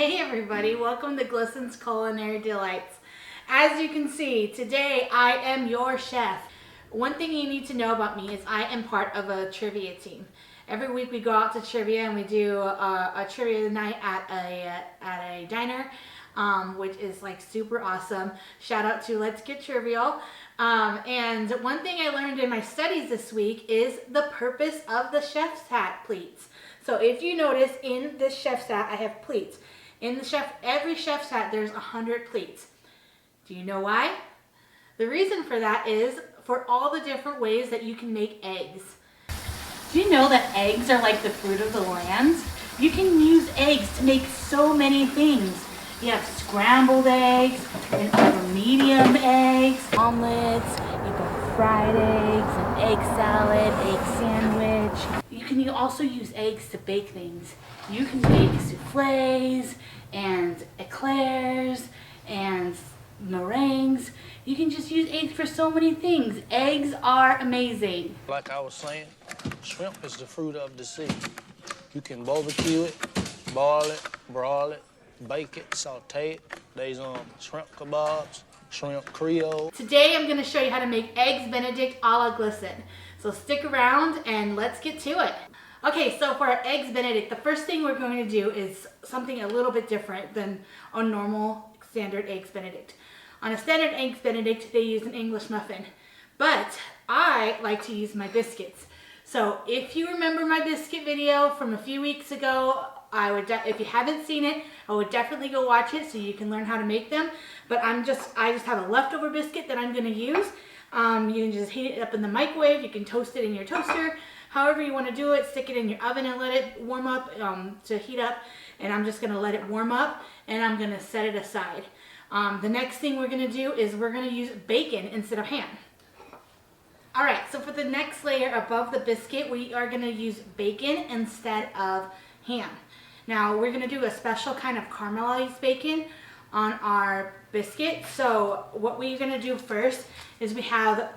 Hey everybody, welcome to Glisten's Culinary Delights. As you can see, today I am your chef. One thing you need to know about me is I am part of a trivia team. Every week we go out to trivia and we do a trivia night at a diner, which is like super awesome. Shout out to Let's Get Trivial. And one thing I learned in my studies this week is the purpose of the chef's hat pleats. So if you notice in this chef's hat, I have pleats. In every chef's hat, there's 100 pleats. Do you know why? The reason for that is for all the different ways that you can make eggs. Do you know that eggs are like the fruit of the land? You can use eggs to make so many things. You have scrambled eggs, and other medium eggs, omelets, you got fried eggs, an egg salad, egg sandwich. You can also use eggs to bake things. You can bake soufflés and eclairs and meringues. You can just use eggs for so many things. Eggs are amazing. Like I was saying, shrimp is the fruit of the sea. You can barbecue it, boil it, broil it, bake it, saute it. There's shrimp kebabs, shrimp creole. Today I'm going to show you how to make eggs Benedict a la Glisten. So stick around and let's get to it. Okay, so for our eggs Benedict, the first thing we're going to do is something a little bit different than a normal standard eggs Benedict. On a standard eggs Benedict, they use an English muffin, but I like to use my biscuits. So if you remember my biscuit video from a few weeks ago, if you haven't seen it, I would definitely go watch it so you can learn how to make them. But I just have a leftover biscuit that I'm going to use. You can just heat it up in the microwave. You can toast it in your toaster. However you want to do it, stick it in your oven and let it warm up to heat up. And I'm just going to let it warm up and I'm going to set it aside. The next thing we're going to do is we're going to use bacon instead of ham. Alright, so for the next layer above the biscuit, we are going to use bacon instead of ham. Now we're going to do a special kind of caramelized bacon on our biscuit. So what we're going to do first is we have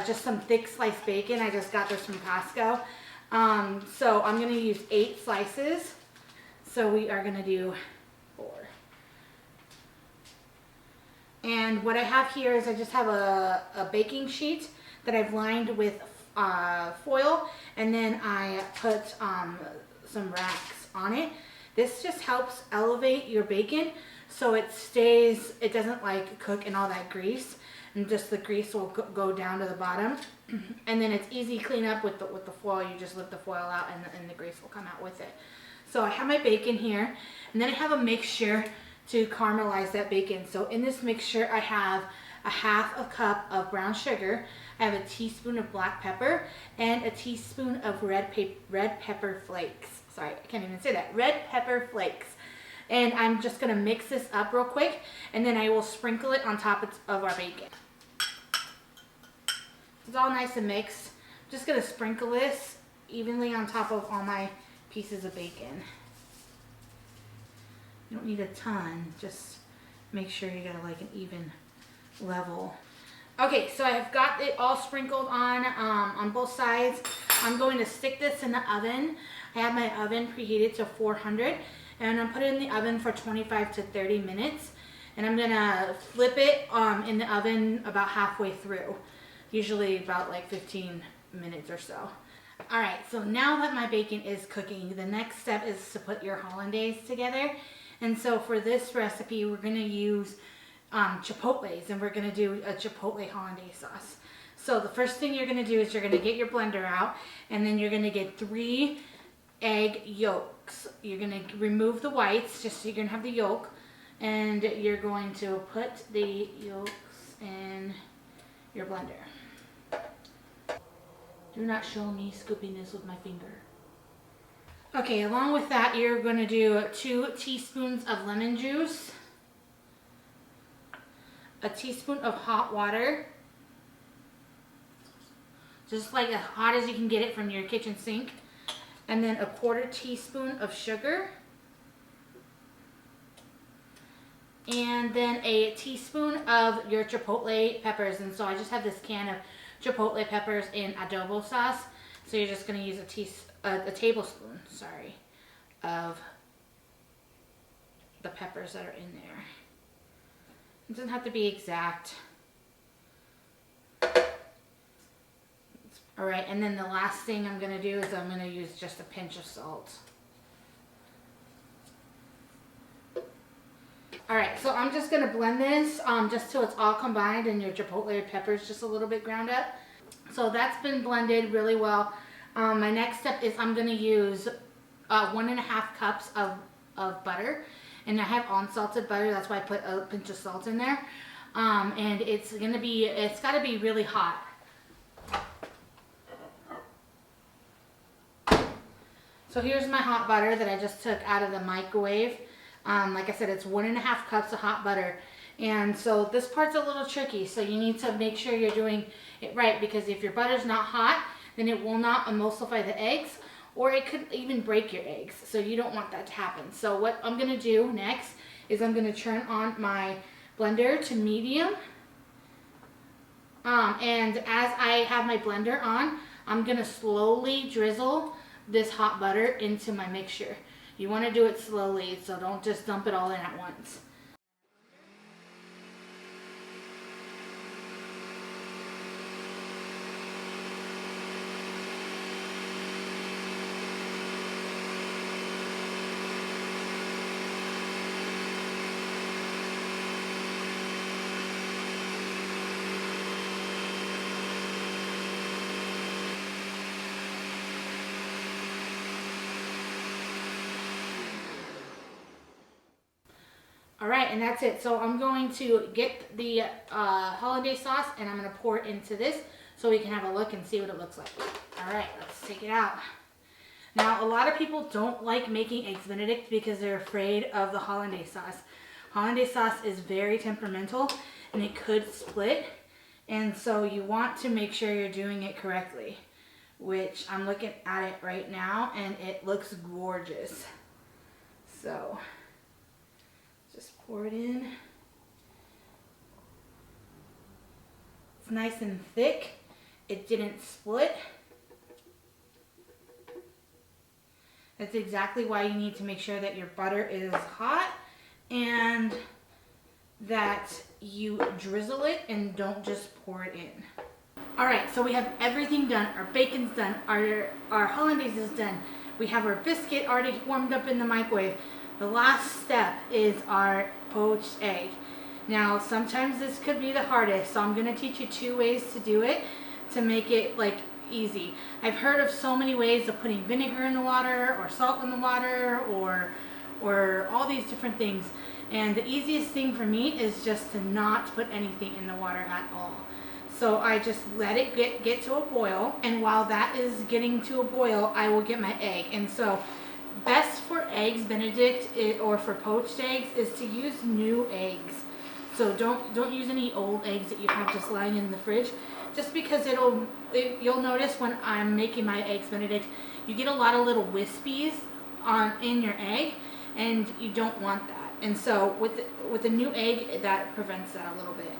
just some thick sliced bacon. I just got this from Costco. So I'm going to use 8 slices. So we are going to do 4. And what I have here is I just have a baking sheet that I've lined with foil, and then I put some racks on it. This just helps elevate your bacon so it doesn't like cook in all that grease, and just the grease will go down to the bottom. And then it's easy clean up with the foil. You just lift the foil out and the grease will come out with it. So I have my bacon here, and then I have a mixture to caramelize that bacon. So in this mixture I have a 1/2 cup of brown sugar, I have a teaspoon of black pepper, and a teaspoon of red pepper flakes. Sorry, I can't even say that. Red pepper flakes. And I'm just going to mix this up real quick, and then I will sprinkle it on top of our bacon. It's all nice and mixed. I'm just going to sprinkle this evenly on top of all my pieces of bacon. You don't need a ton, just make sure you got like an even level. Okay, so I've got it all sprinkled on both sides. I'm going to stick this in the oven. I have my oven preheated to 400, and I'm put it in the oven for 25 to 30 minutes. And I'm gonna flip it in the oven about halfway through, usually about like 15 minutes or so. All right, so now that my bacon is cooking, the next step is to put your hollandaise together. And so for this recipe, we're gonna use Chipotles, and we're going to do a Chipotle Hollandaise sauce. So the first thing you're going to do is you're going to get your blender out, and then you're going to get 3 egg yolks. You're going to remove the whites, just so you're going to have the yolk, and you're going to put the yolks in your blender. Do not show me scooping this with my finger. Okay, along with that, you're going to do 2 teaspoons of lemon juice, a teaspoon of hot water, just like as hot as you can get it from your kitchen sink, and then a 1/4 teaspoon of sugar, and then a teaspoon of your Chipotle peppers. And so I just have this can of Chipotle peppers in adobo sauce, so you're just going to use a tablespoon, of the peppers that are in there. It doesn't have to be exact. All right, and then the last thing I'm gonna do is I'm gonna use just a pinch of salt. All right, so I'm just gonna blend this just till it's all combined and your chipotle peppers just a little bit ground up. So that's been blended really well. My next step is I'm gonna use 1.5 cups of butter, and I have unsalted butter. That's why I put a pinch of salt in there. And it's gotta be really hot. So here's my hot butter that I just took out of the microwave. Like I said, it's 1.5 cups of hot butter. And so this part's a little tricky, so you need to make sure you're doing it right, because if your butter's not hot, then it will not emulsify the eggs, or it could even break your eggs. So you don't want that to happen. So what I'm gonna do next is I'm gonna turn on my blender to medium. And as I have my blender on, I'm gonna slowly drizzle this hot butter into my mixture. You want to do it slowly, so don't just dump it all in at once. All right, and that's it. So I'm going to get the Hollandaise sauce and I'm going to pour it into this so we can have a look and see what it looks like. All right, let's take it out. Now, a lot of people don't like making eggs Benedict because they're afraid of the Hollandaise sauce. Hollandaise sauce is very temperamental and it could split. And so you want to make sure you're doing it correctly, which I'm looking at it right now and it looks gorgeous. So just pour it in. It's nice and thick. It didn't split. That's exactly why you need to make sure that your butter is hot and that you drizzle it and don't just pour it in. All right, so we have everything done. Our bacon's done. Our hollandaise is done. We have our biscuit already warmed up in the microwave. The last step is our poached egg. Now, sometimes this could be the hardest, so I'm gonna teach you 2 ways to do it to make it like easy. I've heard of so many ways of putting vinegar in the water or salt in the water or all these different things. And the easiest thing for me is just to not put anything in the water at all. So I just let it get to a boil, and while that is getting to a boil, I will get my egg. And so best for eggs Benedict or for poached eggs is to use new eggs. So don't use any old eggs that you have just lying in the fridge, just because you'll notice when I'm making my eggs Benedict, you get a lot of little wispies in your egg, and you don't want that. And so with the new egg, that prevents that a little bit.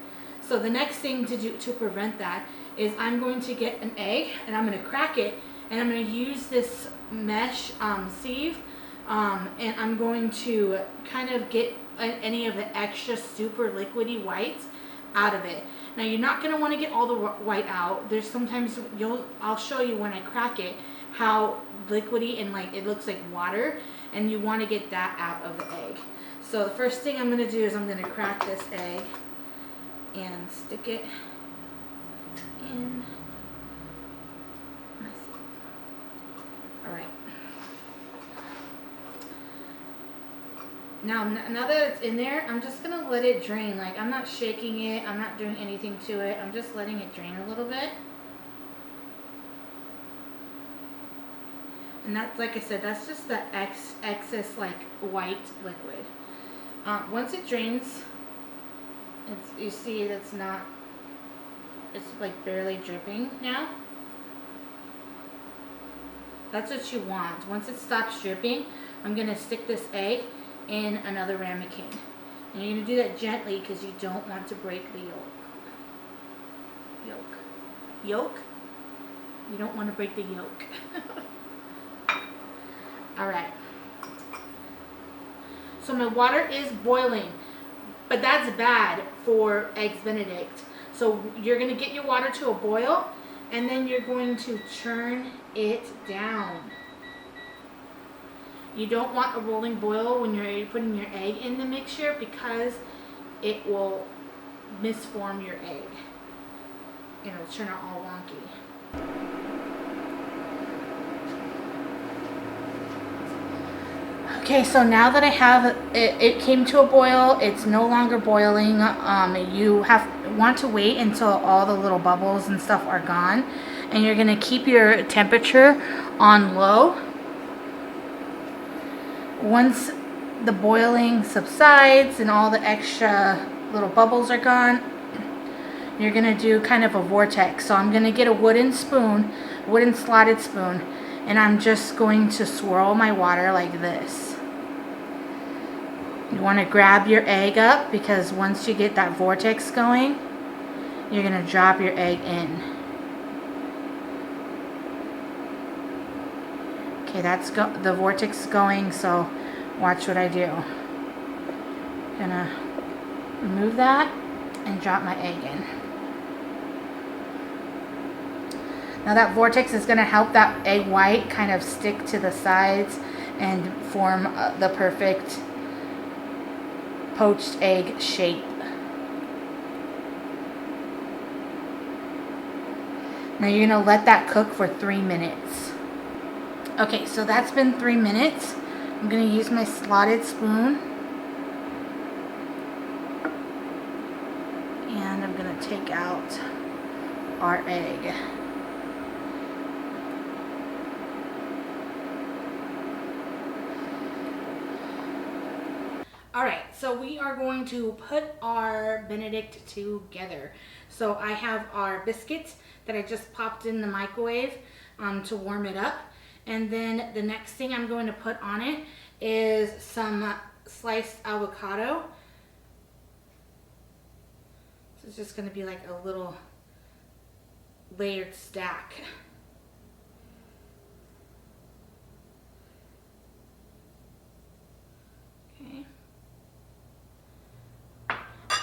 So the next thing to do to prevent that is I'm going to get an egg and I'm going to crack it, and I'm going to use this mesh sieve, and I'm going to kind of get any of the extra super liquidy whites out of it. Now you're not going to want to get all the white out. There's sometimes I'll show you when I crack it how liquidy and like it looks like water, and you want to get that out of the egg. So the first thing I'm going to do is I'm going to crack this egg and stick it in. All right. Now that it's in there, I'm just gonna let it drain. Like, I'm not shaking it, I'm not doing anything to it. I'm just letting it drain a little bit. And that's, like I said, that's just the excess like white liquid. Once it drains, you see it's like barely dripping now. That's what you want. Once it stops dripping, I'm gonna stick this egg in another ramekin. And you're gonna do that gently because you don't want to break the yolk. You don't want to break the yolk. All right. So my water is boiling, but that's bad for Eggs Benedict. So you're gonna get your water to a boil, and then you're going to churn it down. You don't want a rolling boil when you're putting your egg in the mixture because it will misform your egg and it'll turn out all wonky. Okay, so now that I have it came to a boil, it's no longer boiling. You want to wait until all the little bubbles and stuff are gone, and you're gonna keep your temperature on low. Once the boiling subsides and all the extra little bubbles are gone, you're gonna do kind of a vortex. So I'm gonna get a wooden slotted spoon, and I'm just going to swirl my water like this. You want to grab your egg up, because once you get that vortex going, you're going to drop your egg in. Okay, that's the vortex going, so watch what I do. Gonna remove that and drop my egg in. Now that vortex is going to help that egg white kind of stick to the sides and form the perfect poached egg shape. Now you're going to let that cook for 3 minutes. Okay, so that's been 3 minutes. I'm going to use my slotted spoon, and I'm going to take out our egg. Alright, so we are going to put our Benedict together. So I have our biscuits that I just popped in the microwave to warm it up. And then the next thing I'm going to put on it is some sliced avocado. So it's just going to be like a little layered stack. Okay.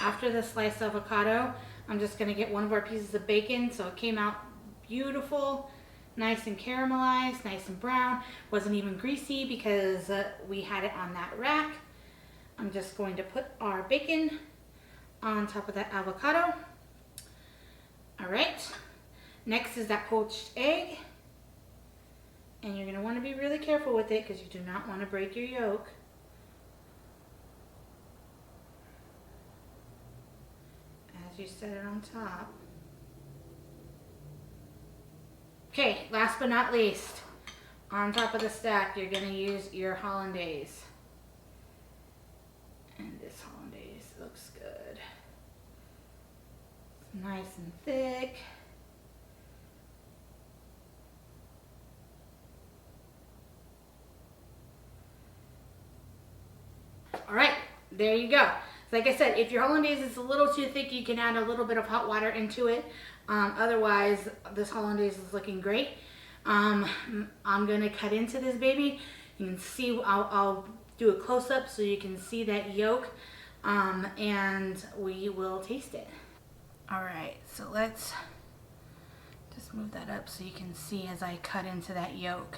After the sliced avocado, I'm just going to get one of our pieces of bacon. So it came out beautiful, nice and caramelized, nice and brown. Wasn't even greasy because we had it on that rack. I'm just going to put our bacon on top of that avocado. All right. Next is that poached egg. And you're going to want to be really careful with it because you do not want to break your yolk. You set it on top. Okay, last but not least, on top of the stack, you're going to use your Hollandaise. And this Hollandaise looks good. It's nice and thick. All right, there you go. Like I said, if your Hollandaise is a little too thick, you can add a little bit of hot water into it. Otherwise, this Hollandaise is looking great. I'm going to cut into this baby. You can see, I'll do a close-up so you can see that yolk, and we will taste it. All right, so let's just move that up so you can see as I cut into that yolk.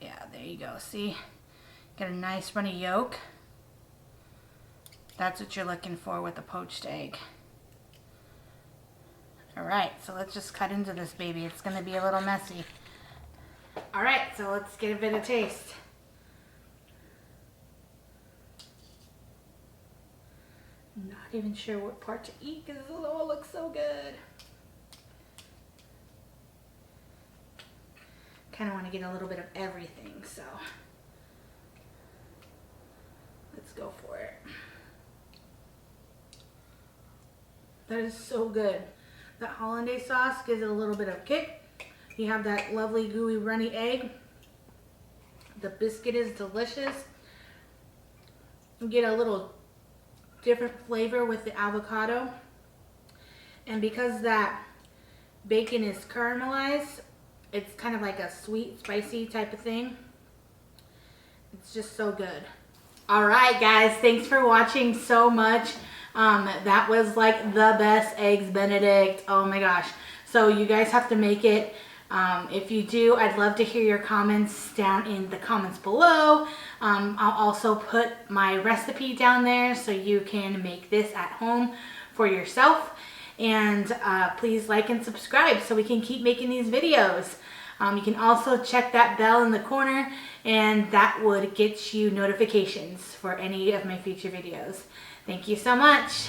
Yeah, there you go. See? Get a nice runny yolk. That's what you're looking for with a poached egg. Alright, so let's just cut into this baby. It's going to be a little messy. Alright, so let's get a bit of taste. I'm not even sure what part to eat because it all looks so good. Kind of want to get a little bit of everything, so let's go for it. That is so good. That hollandaise sauce gives it a little bit of kick. You have that lovely gooey runny egg. The biscuit is delicious. You get a little different flavor with the avocado. And because that bacon is caramelized, It's kind of like a sweet, spicy type of thing. It's just so good. All right, guys, thanks for watching so much. That was like the best eggs Benedict. Oh my gosh. So you guys have to make it. If you do, I'd love to hear your comments down in the comments below. I'll also put my recipe down there so you can make this at home for yourself. And please like and subscribe so we can keep making these videos. You can also check that bell in the corner, and that would get you notifications for any of my future videos. Thank you so much.